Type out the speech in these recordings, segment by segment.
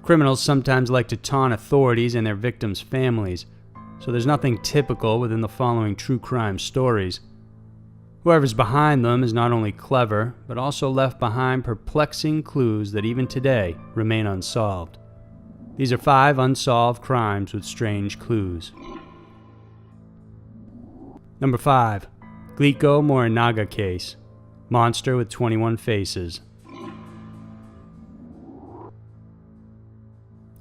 Criminals sometimes like to taunt authorities and their victims' families, so there's nothing typical within the following true crime stories. Whoever's behind them is not only clever, but also left behind perplexing clues that even today remain unsolved. These are 5 unsolved crimes with strange clues. Number 5. Glico Morinaga Case. Monster with 21 Faces.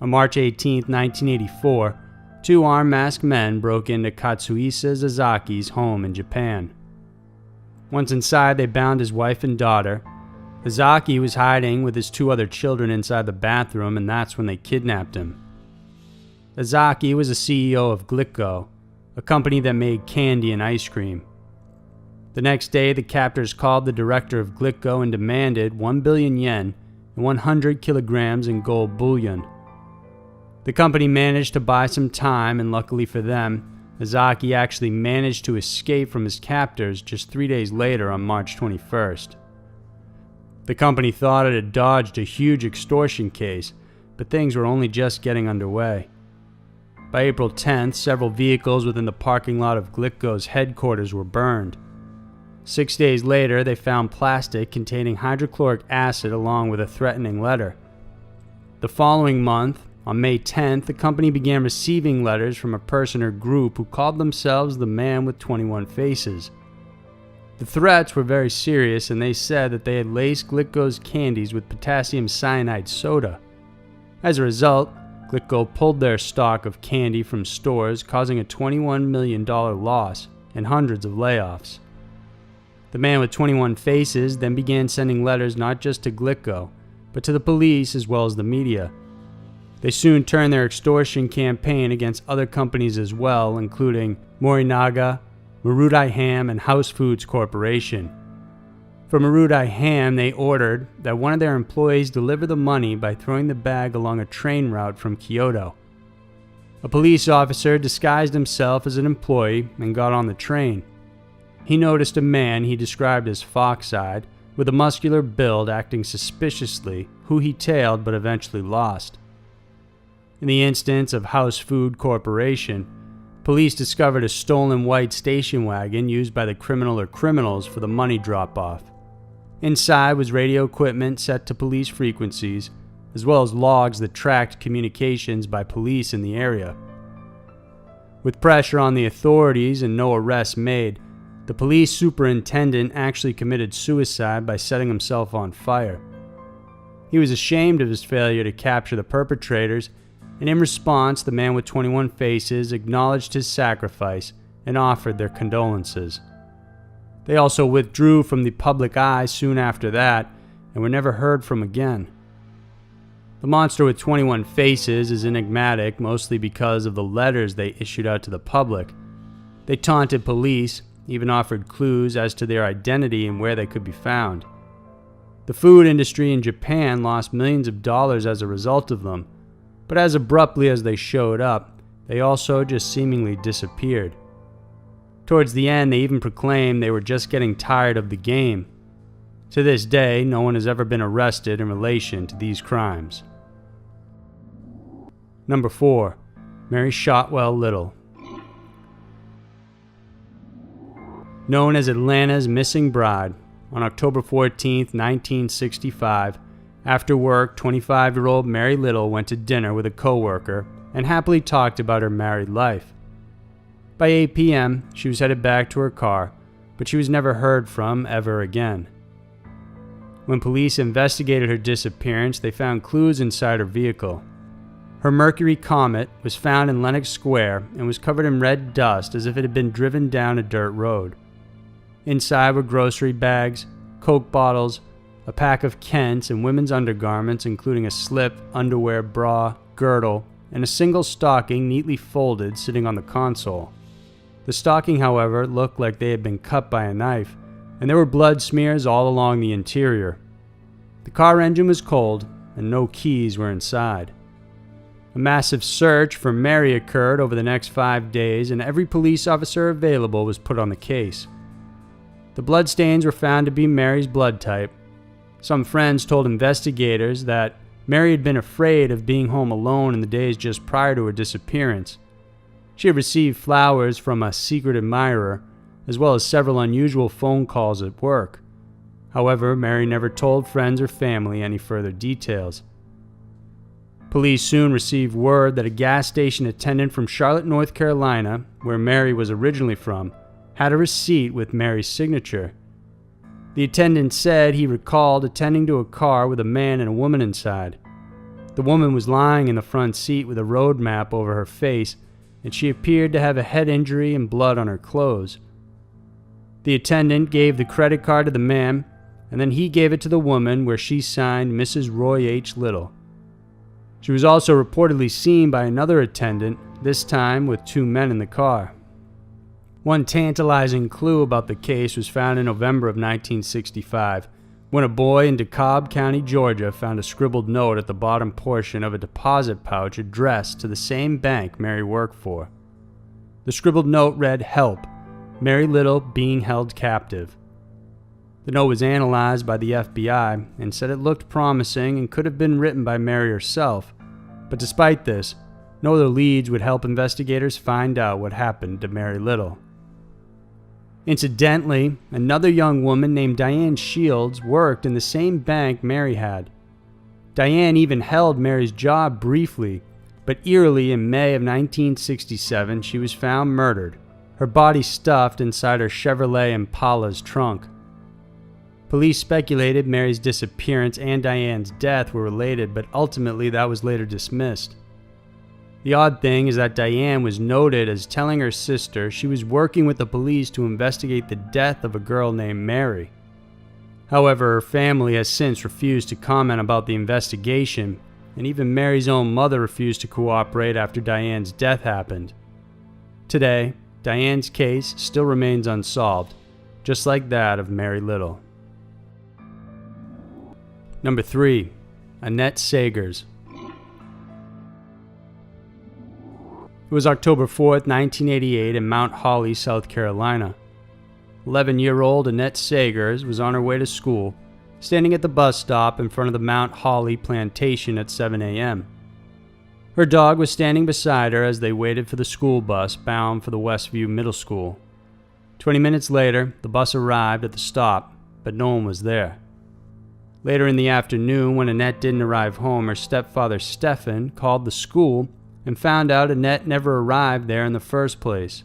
On March 18, 1984, 2 armed masked men broke into Katsuhisa Zazaki's home in Japan. Once inside, they bound his wife and daughter. Zazaki was hiding with his 2 other children inside the bathroom, and that's when they kidnapped him. Zazaki was the CEO of Glico, a company that made candy and ice cream. The next day, the captors called the director of Glico and demanded 1 billion yen and 100 kilograms in gold bullion. The company managed to buy some time, and luckily for them, Zazaki actually managed to escape from his captors just 3 days later on March 21st. The company thought it had dodged a huge extortion case, but things were only just getting underway. By April 10th, several vehicles within the parking lot of Glico's headquarters were burned. 6 days later, they found plastic containing hydrochloric acid along with a threatening letter. The following month, on May 10th, the company began receiving letters from a person or group who called themselves the Man with 21 Faces. The threats were very serious, and they said that they had laced Glico's candies with potassium cyanide soda. As a result, Glico pulled their stock of candy from stores, causing a $21 million loss and hundreds of layoffs. The Man with 21 Faces then began sending letters not just to Glico, but to the police as well as the media. They soon turned their extortion campaign against other companies as well, including Morinaga, Marudai Ham, and House Foods Corporation. For Marudai Ham, they ordered that one of their employees deliver the money by throwing the bag along a train route from Kyoto. A police officer disguised himself as an employee and got on the train. He noticed a man he described as fox-eyed, with a muscular build acting suspiciously, who he tailed but eventually lost. In the instance of House Food Corporation, police discovered a stolen white station wagon used by the criminal or criminals for the money drop-off. Inside was radio equipment set to police frequencies, as well as logs that tracked communications by police in the area. With pressure on the authorities and no arrests made, the police superintendent actually committed suicide by setting himself on fire. He was ashamed of his failure to capture the perpetrators, and in response, the Man with 21 Faces acknowledged his sacrifice and offered their condolences. They also withdrew from the public eye soon after that and were never heard from again. The monster with 21 faces is enigmatic mostly because of the letters they issued out to the public. They taunted police, even offered clues as to their identity and where they could be found. The food industry in Japan lost millions of dollars as a result of them, but as abruptly as they showed up, they also just seemingly disappeared. Towards the end, they even proclaimed they were just getting tired of the game. To this day, no one has ever been arrested in relation to these crimes. Number 4. Mary Shotwell Little. Known as Atlanta's Missing Bride, on October 14, 1965, after work, 25-year-old Mary Little went to dinner with a coworker and happily talked about her married life. By 8 p.m., she was headed back to her car, but she was never heard from ever again. When police investigated her disappearance, they found clues inside her vehicle. Her Mercury Comet was found in Lenox Square and was covered in red dust as if it had been driven down a dirt road. Inside were grocery bags, Coke bottles, a pack of Kents, and women's undergarments, including a slip, underwear, bra, girdle, and a single stocking neatly folded sitting on the console. The stocking, however, looked like they had been cut by a knife, and there were blood smears all along the interior. The car engine was cold, and no keys were inside. A massive search for Mary occurred over the next 5 days, and every police officer available was put on the case. The bloodstains were found to be Mary's blood type. Some friends told investigators that Mary had been afraid of being home alone in the days just prior to her disappearance. She had received flowers from a secret admirer, as well as several unusual phone calls at work. However, Mary never told friends or family any further details. Police soon received word that a gas station attendant from Charlotte, North Carolina, where Mary was originally from, had a receipt with Mary's signature. The attendant said he recalled attending to a car with a man and a woman inside. The woman was lying in the front seat with a road map over her face, and she appeared to have a head injury and blood on her clothes. The attendant gave the credit card to the man, and then he gave it to the woman where she signed Mrs. Roy H. Little. She was also reportedly seen by another attendant, this time with two men in the car. One tantalizing clue about the case was found in November of 1965, when a boy in DeKalb County, Georgia, found a scribbled note at the bottom portion of a deposit pouch addressed to the same bank Mary worked for. The scribbled note read, "Help, Mary Little being held captive." The note was analyzed by the FBI and said it looked promising and could have been written by Mary herself, but despite this, no other leads would help investigators find out what happened to Mary Little. Incidentally, another young woman named Diane Shields worked in the same bank Mary had. Diane even held Mary's job briefly, but eerily in May of 1967 she was found murdered, her body stuffed inside her Chevrolet Impala's trunk. Police speculated Mary's disappearance and Diane's death were related, but ultimately that was later dismissed. The odd thing is that Diane was noted as telling her sister she was working with the police to investigate the death of a girl named Mary. However, her family has since refused to comment about the investigation, and even Mary's own mother refused to cooperate after Diane's death happened. Today, Diane's case still remains unsolved, just like that of Mary Little. Number 3. Annette Sagers. It was October 4th, 1988 in Mount Holly, South Carolina. 11-year-old Annette Sagers was on her way to school, standing at the bus stop in front of the Mount Holly plantation at 7 a.m. Her dog was standing beside her as they waited for the school bus bound for the Westview Middle School. 20 minutes later, the bus arrived at the stop, but no one was there. Later in the afternoon, when Annette didn't arrive home, her stepfather Stephen called the school and found out Annette never arrived there in the first place.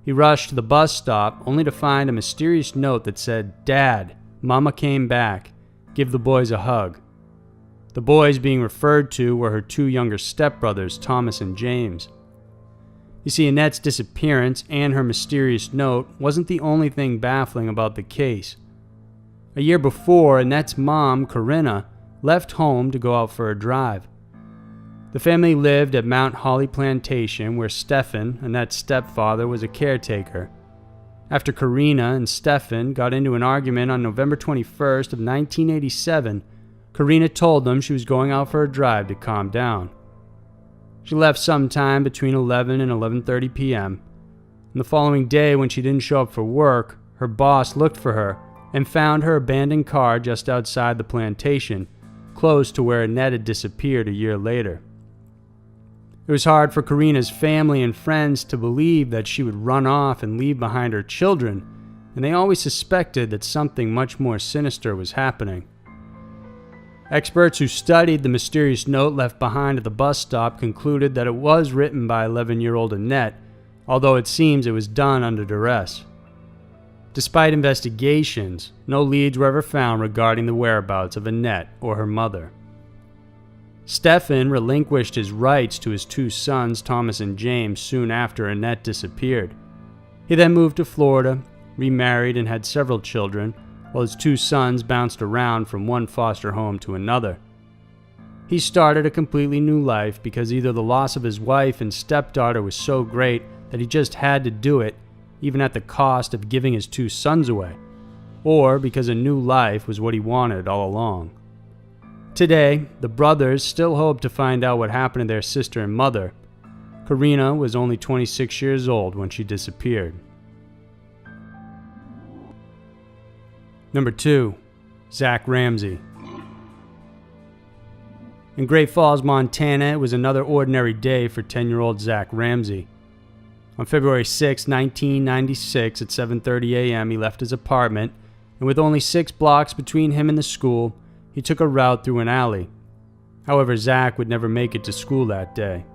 He rushed to the bus stop only to find a mysterious note that said, "Dad, Mama came back. Give the boys a hug." The boys being referred to were her two younger stepbrothers, Thomas and James. You see, Annette's disappearance and her mysterious note wasn't the only thing baffling about the case. A year before, Annette's mom, Corinna, left home to go out for a drive. The family lived at Mount Holly Plantation, where Stephen, Annette's stepfather, was a caretaker. After Corinna and Stephen got into an argument on November 21st of 1987, Corinna told them she was going out for a drive to calm down. She left sometime between 11 and 11:30 p.m. And the following day, when she didn't show up for work, her boss looked for her and found her abandoned car just outside the plantation, close to where Annette had disappeared a year later. It was hard for Corinna's family and friends to believe that she would run off and leave behind her children, and they always suspected that something much more sinister was happening. Experts who studied the mysterious note left behind at the bus stop concluded that it was written by 11-year-old Annette, although it seems it was done under duress. Despite investigations, no leads were ever found regarding the whereabouts of Annette or her mother. Stephen relinquished his rights to his two sons, Thomas and James, soon after Annette disappeared. He then moved to Florida, remarried, and had several children, while his two sons bounced around from one foster home to another. He started a completely new life because either the loss of his wife and stepdaughter was so great that he just had to do it, even at the cost of giving his two sons away, or because a new life was what he wanted all along. Today, the brothers still hope to find out what happened to their sister and mother. Corinna was only 26 years old when she disappeared. Number 2. Zach Ramsey. In Great Falls, Montana, it was another ordinary day for 10-year-old Zach Ramsey. On February 6, 1996, at 7:30 a.m., he left his apartment, and with only 6 blocks between him and the school, he took a route through an alley. However, Zach would never make it to school that day.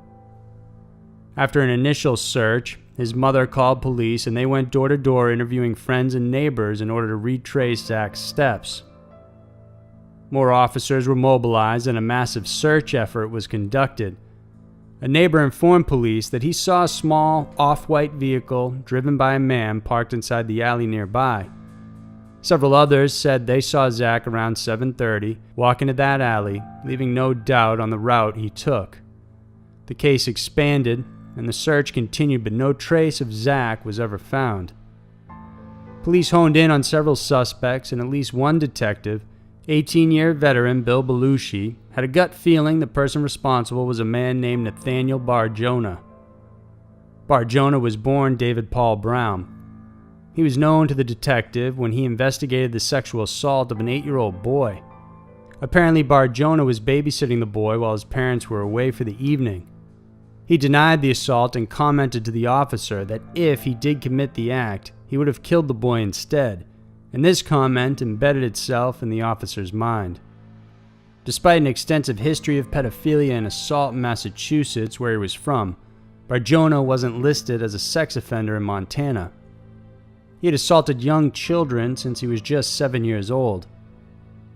After an initial search, his mother called police, and they went door to door interviewing friends and neighbors in order to retrace Zach's steps. More officers were mobilized and a massive search effort was conducted. A neighbor informed police that he saw a small, off-white vehicle driven by a man parked inside the alley nearby. Several others said they saw Zach around 7:30 walk into that alley, leaving no doubt on the route he took. The case expanded, and the search continued, but no trace of Zach was ever found. Police honed in on several suspects, and at least one detective, 18-year veteran Bill Belushi, had a gut feeling the person responsible was a man named Nathaniel Barjona. Barjona was born David Paul Brown. He was known to the detective when he investigated the sexual assault of an 8-year-old boy. Apparently, Barjona was babysitting the boy while his parents were away for the evening. He denied the assault and commented to the officer that if he did commit the act, he would have killed the boy instead, and this comment embedded itself in the officer's mind. Despite an extensive history of pedophilia and assault in Massachusetts, where he was from, Barjona wasn't listed as a sex offender in Montana. He had assaulted young children since he was just 7 years old.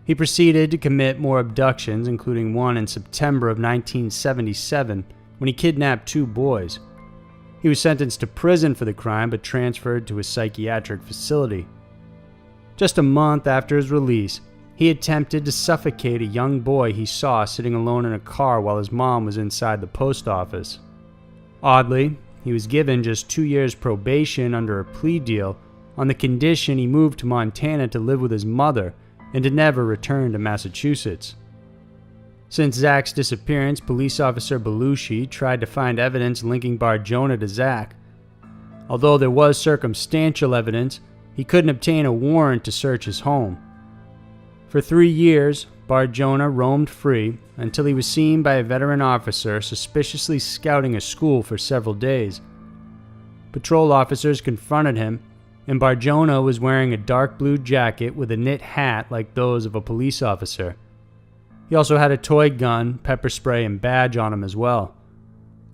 He proceeded to commit more abductions, including one in September of 1977, when he kidnapped 2 boys. He was sentenced to prison for the crime, but transferred to a psychiatric facility. Just a month after his release, he attempted to suffocate a young boy he saw sitting alone in a car while his mom was inside the post office. Oddly, he was given just 2 years probation under a plea deal on the condition he moved to Montana to live with his mother and to never return to Massachusetts. Since Zach's disappearance, police officer Belushi tried to find evidence linking Barjona to Zach. Although there was circumstantial evidence, he couldn't obtain a warrant to search his home. For 3 years, Barjona roamed free until he was seen by a veteran officer suspiciously scouting a school for several days. Patrol officers confronted him, and Barjona was wearing a dark blue jacket with a knit hat like those of a police officer. He also had a toy gun, pepper spray, and badge on him as well.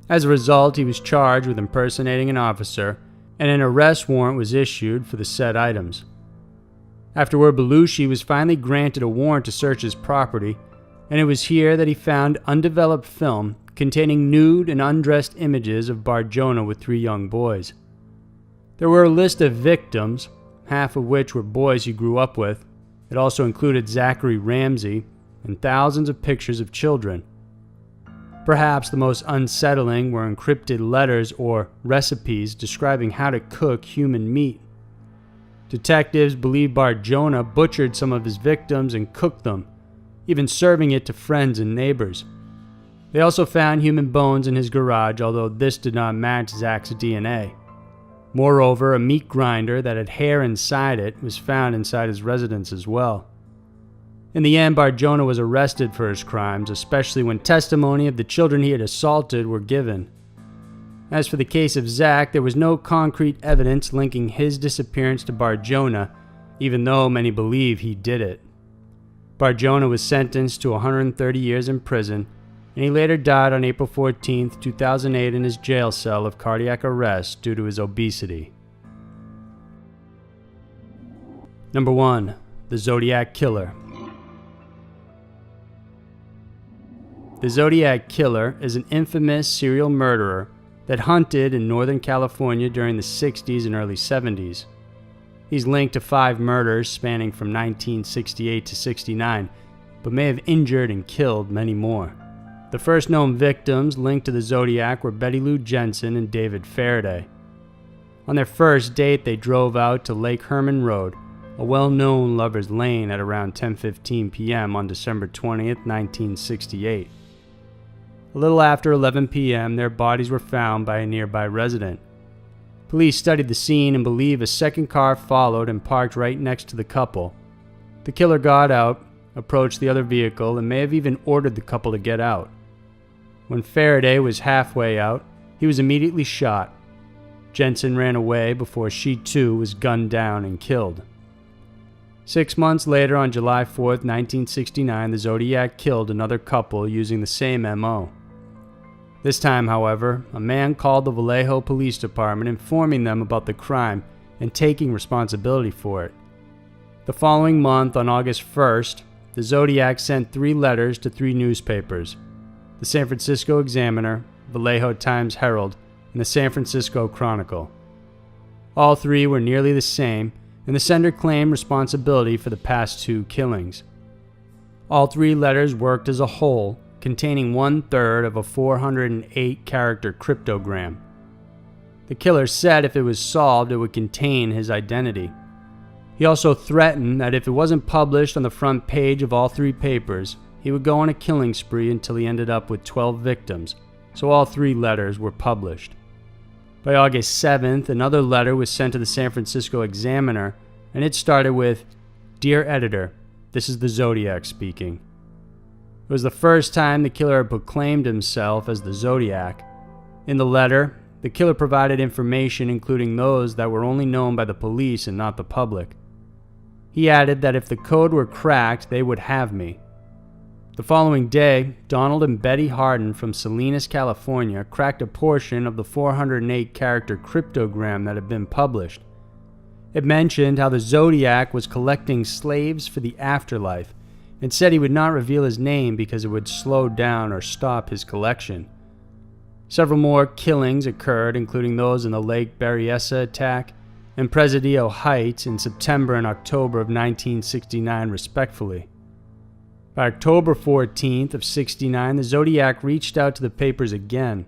As a result, he was charged with impersonating an officer, and an arrest warrant was issued for the said items. Afterward, Belushi was finally granted a warrant to search his property, and it was here that he found undeveloped film containing nude and undressed images of Barjona with 3 young boys. There were a list of victims, half of which were boys he grew up with. It also included Zachary Ramsey and thousands of pictures of children. Perhaps the most unsettling were encrypted letters or recipes describing how to cook human meat. Detectives believe Barjona butchered some of his victims and cooked them, even serving it to friends and neighbors. They also found human bones in his garage, although this did not match Zach's DNA. Moreover, a meat grinder that had hair inside it was found inside his residence as well. In the end, Barjona was arrested for his crimes, especially when testimony of the children he had assaulted were given. As for the case of Zach, there was no concrete evidence linking his disappearance to Barjona, even though many believe he did it. Barjona was sentenced to 130 years in prison, and he later died on April 14, 2008 in his jail cell of cardiac arrest due to his obesity. Number 1. The Zodiac Killer. The Zodiac Killer is an infamous serial murderer that hunted in Northern California during the 60s and early 70s. He's linked to 5 murders spanning from 1968 to 69, but may have injured and killed many more. The first known victims linked to the Zodiac were Betty Lou Jensen and David Faraday. On their first date, they drove out to Lake Herman Road, a well-known lover's lane, at around 10:15 p.m. on December 20th, 1968. A little after 11 p.m., their bodies were found by a nearby resident. Police studied the scene and believe a second car followed and parked right next to the couple. The killer got out, approached the other vehicle and may have even ordered the couple to get out. When Faraday was halfway out, he was immediately shot. Jensen ran away before she too was gunned down and killed. 6 months later, on July 4, 1969, the Zodiac killed another couple using the same MO. This time, however, a man called the Vallejo Police Department informing them about the crime and taking responsibility for it. The following month, on August 1st, the Zodiac sent 3 letters to 3 newspapers: the San Francisco Examiner, Vallejo Times-Herald, and the San Francisco Chronicle. All 3 were nearly the same, and the sender claimed responsibility for the past 2 killings. All 3 letters worked as a whole, containing 1/3 of a 408-character cryptogram. The killer said if it was solved, it would contain his identity. He also threatened that if it wasn't published on the front page of all 3 papers, he would go on a killing spree until he ended up with 12 victims, so all 3 letters were published. By August 7th, another letter was sent to the San Francisco Examiner, and it started with, "Dear Editor, this is the Zodiac speaking." It was the first time the killer had proclaimed himself as the Zodiac. In the letter, the killer provided information including those that were only known by the police and not the public. He added that if the code were cracked, they would have me. The following day, Donald and Betty Harden from Salinas, California, cracked a portion of the 408-character cryptogram that had been published. It mentioned how the Zodiac was collecting slaves for the afterlife and said he would not reveal his name because it would slow down or stop his collection. Several more killings occurred, including those in the Lake Berryessa attack and Presidio Heights in September and October of 1969, respectively. By October 14th of 69, the Zodiac reached out to the papers again.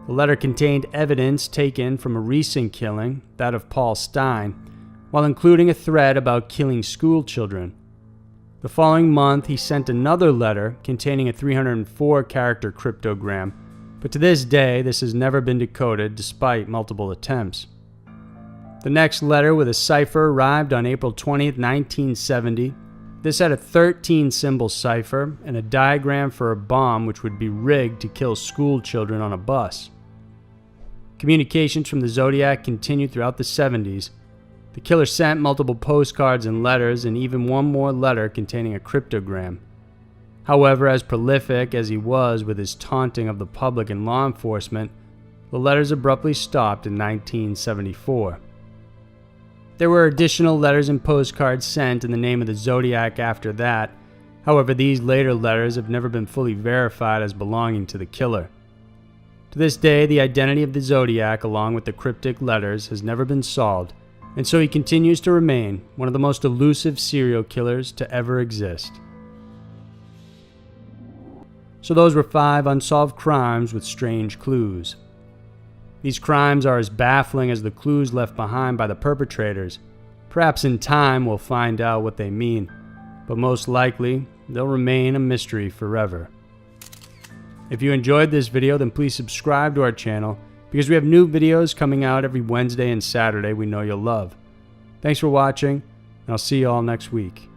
The letter contained evidence taken from a recent killing, that of Paul Stein, while including a thread about killing school children. The following month, he sent another letter containing a 304-character cryptogram, but to this day, this has never been decoded despite multiple attempts. The next letter with a cipher arrived on April 20th, 1970. This had a 13-symbol cipher and a diagram for a bomb which would be rigged to kill school children on a bus. Communications from the Zodiac continued throughout the 70s. The killer sent multiple postcards and letters, and even one more letter containing a cryptogram. However, as prolific as he was with his taunting of the public and law enforcement, the letters abruptly stopped in 1974. There were additional letters and postcards sent in the name of the Zodiac after that. However, these later letters have never been fully verified as belonging to the killer. To this day, the identity of the Zodiac, along with the cryptic letters, has never been solved, and so he continues to remain one of the most elusive serial killers to ever exist. So those were 5 unsolved crimes with strange clues. These crimes are as baffling as the clues left behind by the perpetrators. Perhaps in time we'll find out what they mean, but most likely they'll remain a mystery forever. If you enjoyed this video, then please subscribe to our channel because we have new videos coming out every Wednesday and Saturday we know you'll love. Thanks for watching, and I'll see you all next week.